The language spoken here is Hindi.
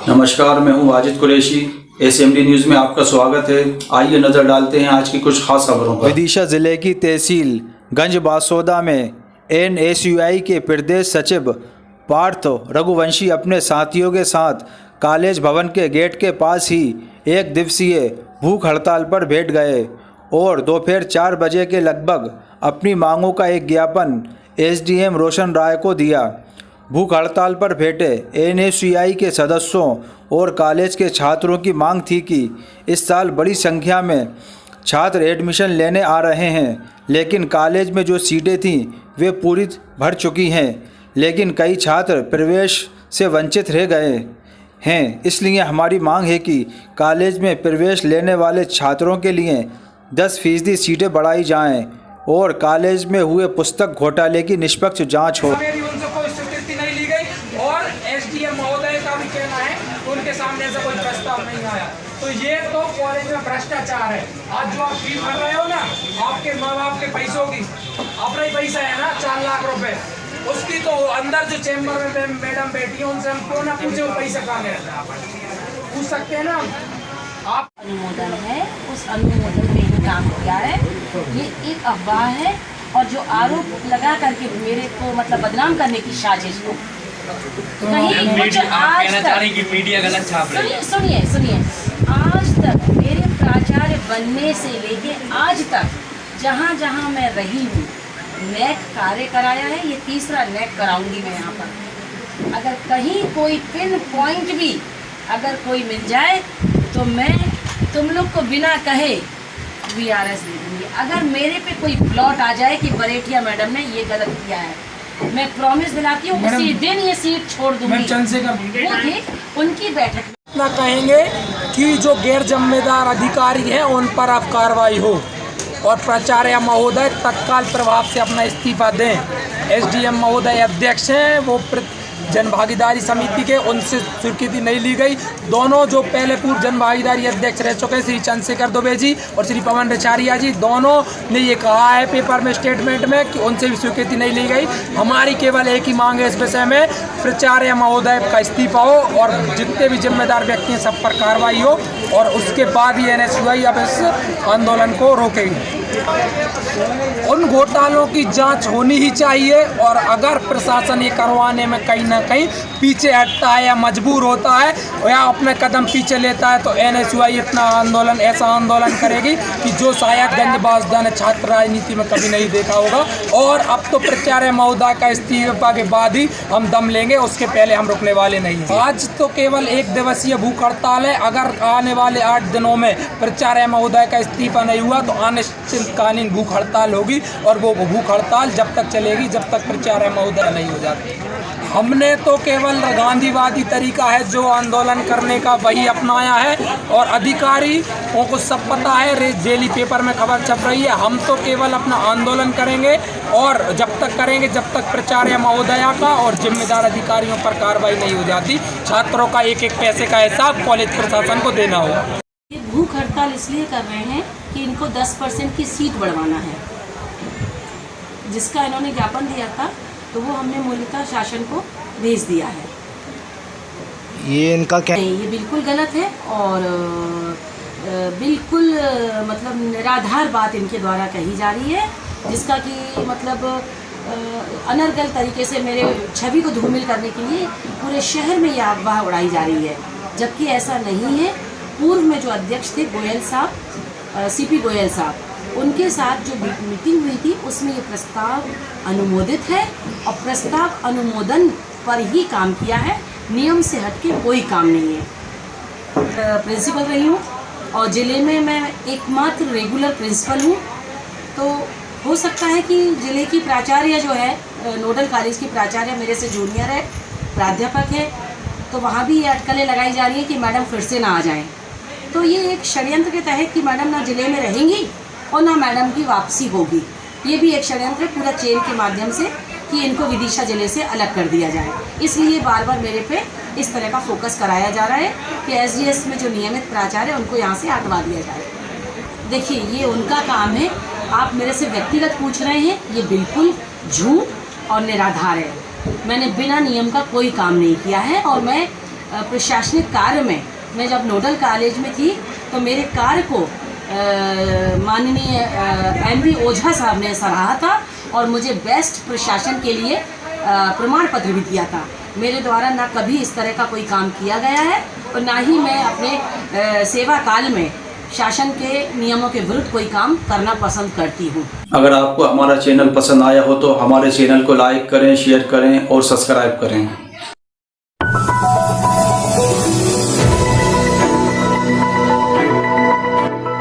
नमस्कार, मैं हूं वाजिद कुरैशी। एसएमडी न्यूज़ में आपका स्वागत है। आइए नज़र डालते हैं आज की कुछ खास खबरों पर। विदिशा जिले की तहसील गंज बासोदा में एनएसयूआई के प्रदेश सचिव पार्थ रघुवंशी अपने साथियों के साथ कॉलेज भवन के गेट के पास ही एक दिवसीय भूख हड़ताल पर बैठ गए और दोपहर 4 बजे के लगभग अपनी मांगों का एक ज्ञापन एसडीएम रोशन राय को दिया। भूख हड़ताल पर बैठे एनएसयूआई के सदस्यों और कॉलेज के छात्रों की मांग थी कि इस साल बड़ी संख्या में छात्र एडमिशन लेने आ रहे हैं, लेकिन कॉलेज में जो सीटें थीं वे पूरी भर चुकी हैं, लेकिन कई छात्र प्रवेश से वंचित रह गए हैं। इसलिए हमारी मांग है कि कॉलेज में प्रवेश लेने वाले छात्रों के लिए 10% सीटें बढ़ाई जाएं और कॉलेज में हुए पुस्तक घोटाले की निष्पक्ष जांच हो। और एसडीएम महोदय का भी कहना है कि उनके सामने से कोई प्रस्ताव नहीं आया। तो ये तो कॉलेज में भ्रष्टाचार है। आज जो आप फी भर रहे हो ना, आपके माँ बाप के पैसों की, अपना ही पैसा है ना, 4 लाख रुपए, उसकी तो अंदर जो चेम्बर में मैडम बैठी है उनसे हम क्यों ना पूछे वो पैसा कहाँ गया, पूछ सकते हैं ना आप। अनुमोदन है, उस अनुमोदन पे ही काम किया है। ये एक अफवाह है और जो आरोप लगा करके मेरे को मतलब बदनाम करने की साजिश हो। कहीं कुछ आज तक मीडिया गलत छाप रही है। सुनिए आज तक मेरे प्राचार्य बनने से लेके आज तक जहाँ जहाँ मैं रही हूँ नेक कार्य कराया है। ये तीसरा नेक कराऊंगी मैं यहाँ पर। अगर कहीं कोई पिन पॉइंट भी अगर कोई मिल जाए तो मैं तुम लोग को बिना कहे VRS दे दूँगी। अगर मेरे पे कोई प्लॉट आ जाए कि बरेठिया मैडम ने ये गलत किया है, मैं प्रॉमिस दिलाती हूँ उसी दिन ये सीट छोड़ दूंगी। वो थे उनकी बैठक ना कहेंगे कि जो गैर जिम्मेदार अधिकारी हैं उन पर अब कार्रवाई हो और प्राचार्य महोदय तत्काल प्रभाव से अपना इस्तीफा दें। एसडीएम महोदय अध्यक्ष हैं, वो जन भागीदारी समिति के, उनसे स्वीकृति नहीं ली गई। दोनों जो पहले पूर्व जन भागीदारी अध्यक्ष रह चुके हैं, श्री चंद्रशेखर दुबे जी और श्री पवन रिचारिया जी, दोनों ने ये कहा है पेपर में, स्टेटमेंट में, कि उनसे भी स्वीकृति नहीं ली गई। हमारी केवल एक ही मांग है इस विषय में, प्राचार्य महोदय का इस्तीफा हो और जितने भी जिम्मेदार व्यक्ति हैं सब पर कार्रवाई हो और उसके बाद ही एनएसयूआई अब इस आंदोलन को रोकेगी। उन घोटालों की जांच होनी ही चाहिए और अगर प्रशासन ये करवाने में कहीं ना कहीं पीछे हटता है या मजबूर होता है या अपने कदम पीछे लेता है तो एनएसयूआई इतना आंदोलन, ऐसा आंदोलन करेगी कि जो शायद गंज बासोदा ने छात्र राजनीति में कभी नहीं देखा होगा। और अब तो प्राचार्य महोदय का इस्तीफा के बाद ही हम दम लेंगे, उसके पहले हम रुकने वाले नहीं हैं। आज तो केवल 1 दिवसीय भूख हड़ताल है। अगर आने वाले 8 दिनों में प्राचार्य महोदय का इस्तीफा नहीं हुआ तो अनिश्चितकालीन भूख हड़ताल होगी और वो भूख हड़ताल जब तक चलेगी जब तक प्राचार्य महोदय नहीं हो जाते। हमने तो केवल गांधीवादी तरीका है जो आंदोलन करने का वही अपनाया है और अधिकारियों को सब पता है, डेली पेपर में खबर छप रही है। हम तो केवल अपना आंदोलन करेंगे और जब तक करेंगे जब तक प्राचार्य महोदया का और जिम्मेदार अधिकारियों पर कार्रवाई नहीं हो जाती। छात्रों का एक एक पैसे का हिसाब कॉलेज प्रशासन को देना होगा। ये भूख हड़ताल इसलिए कर रहे हैं कि इनको 10% की सीट बढ़वाना है, जिसका इन्होंने ज्ञापन दिया था तो वो हमने मूलतः शासन को भेज दिया है। ये इनका क्या? नहीं, ये बिल्कुल गलत है और बिल्कुल मतलब निराधार बात इनके द्वारा कही जा रही है, जिसका कि मतलब अनर्गल तरीके से मेरे छवि को धूमिल करने के लिए पूरे शहर में यह अफवाह उड़ाई जा रही है, जबकि ऐसा नहीं है। पूर्व में जो अध्यक्ष थे गोयल साहब, CP गोयल साहब, उनके साथ जो मीटिंग हुई थी उसमें ये प्रस्ताव अनुमोदित है और प्रस्ताव अनुमोदन पर ही काम किया है, नियम से हटके कोई काम नहीं है। प्रिंसिपल रही हूँ और ज़िले में मैं एकमात्र रेगुलर प्रिंसिपल हूँ, तो हो सकता है कि ज़िले की प्राचार्य जो है, नोडल कॉलेज की प्राचार्य मेरे से जूनियर है, प्राध्यापक है, तो वहाँ भी ये अटकलें लगाई जा रही है कि मैडम फिर से ना आ जाएं। तो ये एक षड्यंत्र के तहत कि मैडम ना ज़िले में रहेंगी और ना मैडम की वापसी होगी। ये भी एक षड्यंत्र पूरा चेन के माध्यम से कि इनको विदिशा जिले से अलग कर दिया जाए। इसलिए बार बार मेरे पे इस तरह का फोकस कराया जा रहा है कि SGS में जो नियमित प्राचार्य उनको यहाँ से हटवा दिया जाए। देखिए, ये उनका काम है। आप मेरे से व्यक्तिगत पूछ रहे हैं, ये बिल्कुल झूठ और निराधार है। मैंने बिना नियम का कोई काम नहीं किया है और मैं प्रशासनिक कार्य में मैं जब नोडल कॉलेज में थी तो मेरे कार्य को माननीय MV ओझा साहब ने सराहा था और मुझे बेस्ट प्रशासन के लिए प्रमाण पत्र भी दिया था। मेरे द्वारा ना कभी इस तरह का कोई काम किया गया है और ना ही मैं अपने सेवा काल में शासन के नियमों के विरुद्ध कोई काम करना पसंद करती हूँ। अगर आपको हमारा चैनल पसंद आया हो तो हमारे चैनल को लाइक करें, शेयर करें और सब्सक्राइब करें।